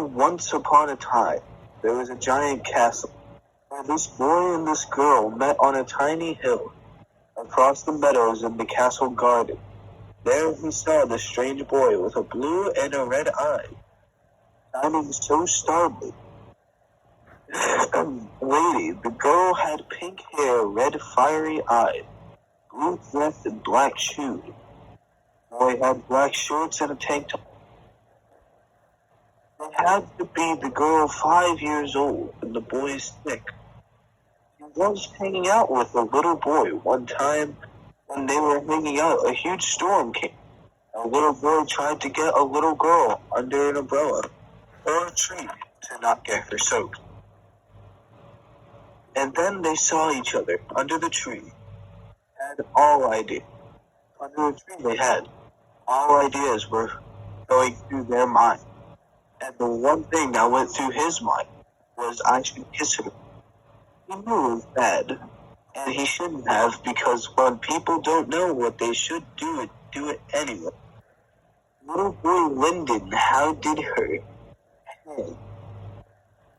once upon a time, there was a giant castle, where this boy and this girl met on a tiny hill, across the meadows in the castle garden. There he saw the strange boy with a blue and a red eye, shining so startlingly. Lady, the girl had pink hair, red fiery eyes, blue dress and black shoes. The boy had black shorts and a tank top. They had to be the girl 5 years old and the boy 6. She was hanging out with a little boy. One time when they were hanging out, a huge storm came. A little boy tried to get a little girl under an umbrella or a tree to not get her soaked. And then they saw each other under the tree. Had all ideas. Under the tree they had. All ideas were going through their mind. And the one thing that went through his mind was, I should kiss her. He knew it was bad, and he shouldn't have, because when people don't know what they should do it anyway. Little boy Lyndon, how did her head?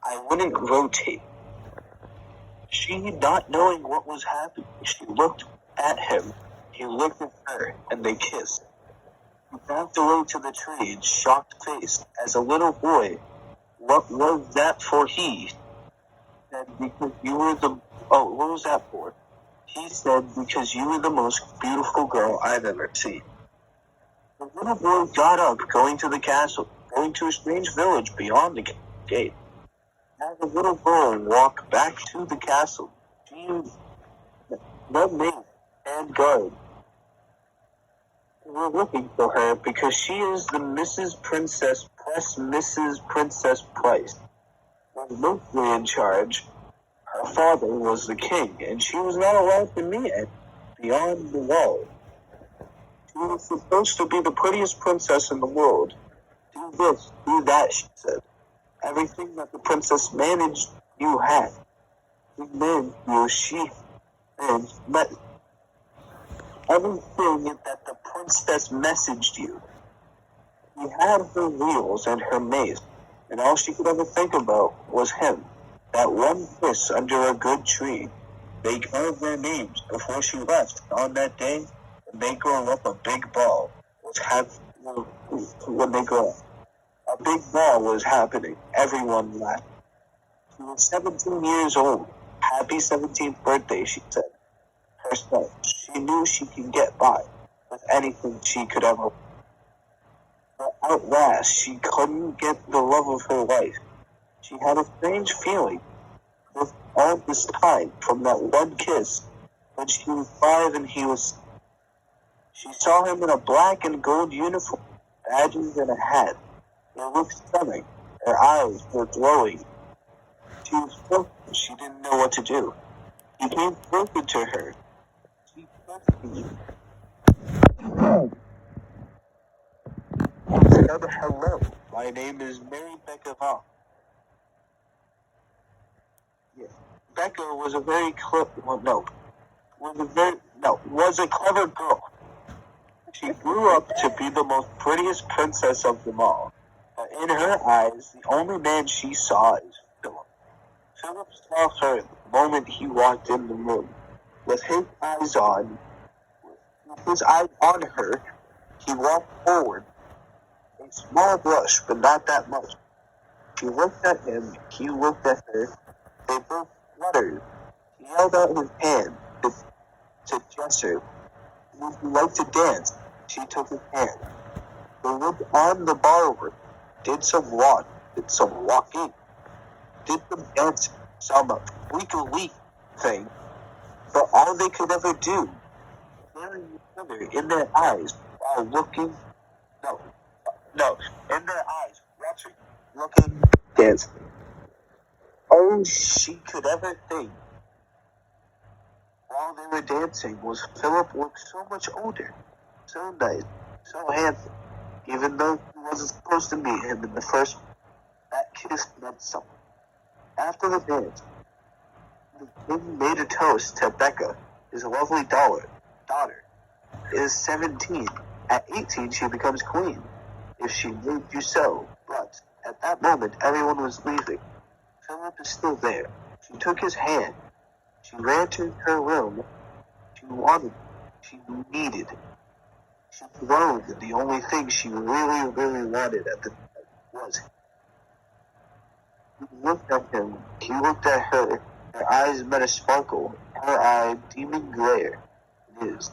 I wouldn't rotate. She, not knowing what was happening, she looked at him, he looked at her, and they kissed. He backed away to the tree in shocked face. As a little boy, what was that for? He said, because you were the... Oh, what was that for? He said, because you were the most beautiful girl I've ever seen. The little boy got up, going to the castle, going to a strange village beyond the gate. As the little girl walked back to the castle, she the maid and guard were looking for her because she is the Mrs. Princess Price. Was mostly in charge. Her father was the king, and she was not allowed to meet it beyond the wall. She was supposed to be the prettiest princess in the world. Do this, do that, she said. Everything that the princess managed, you had. She managed you, she managed, but everything that the princess messaged you. She had her wheels and her mace, and all she could ever think about was him. That one kiss under a good tree. They carved their names before she left. On that day, when they grow up, a big ball was when they grow up. A big ball was happening. Everyone laughed. She was 17 years old. Happy 17th birthday, she said. Herself. She knew she could get by with anything she could ever. But at last, she couldn't get the love of her life. She had a strange feeling with all this time from that one kiss when she was 5 and he was. She saw him in a black and gold uniform, badges and a hat. It looked stunning. Her eyes were glowing. She was focused. She didn't know what to do. He came closer to her. She kissed me. He said, hello, my name is Mary Becca Vaughn. Yes. Becca was a very was a clever girl. She grew up to be the most prettiest princess of them all. But in her eyes, the only man she saw is Philip. Philip saw her the moment he walked in the room. With his eyes on her, he walked forward. A small blush, but not that much. She looked at him, he looked at her. They both fluttered. He held out his hand to gesture. Would you like to dance? She took his hand. They went on the bar, did some walking, did some dancing, some week thing. But all they could ever do, staring each other in their eyes while looking, in their eyes, watching, looking, dancing. All she could ever think while they were dancing was Philip looked so much older, so nice, so handsome, even though he wasn't supposed to meet him in the first one. That kiss meant something. After the dance, the king made a toast to Becca, his lovely daughter. Is 17. At 18, she becomes queen, if she made you so. But at At that moment, everyone was leaving. Philip is still there. She took his hand. She ran to her room. She wanted, she needed. She groaned that the only thing she really, really wanted at the time was him. He looked at him. He looked at her. Her eyes met a sparkle. Her eye, demon glare. It is.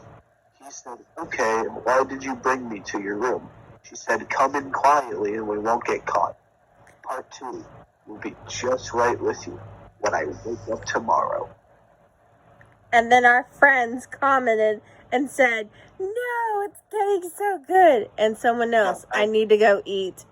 He said, "Okay, why did you bring me to your room?" She said, "Come in quietly and we won't get caught. Part 2 will be just right with you when I wake up tomorrow." And then our friends commented and said, "No, it's getting so good." And someone else, I need to go eat.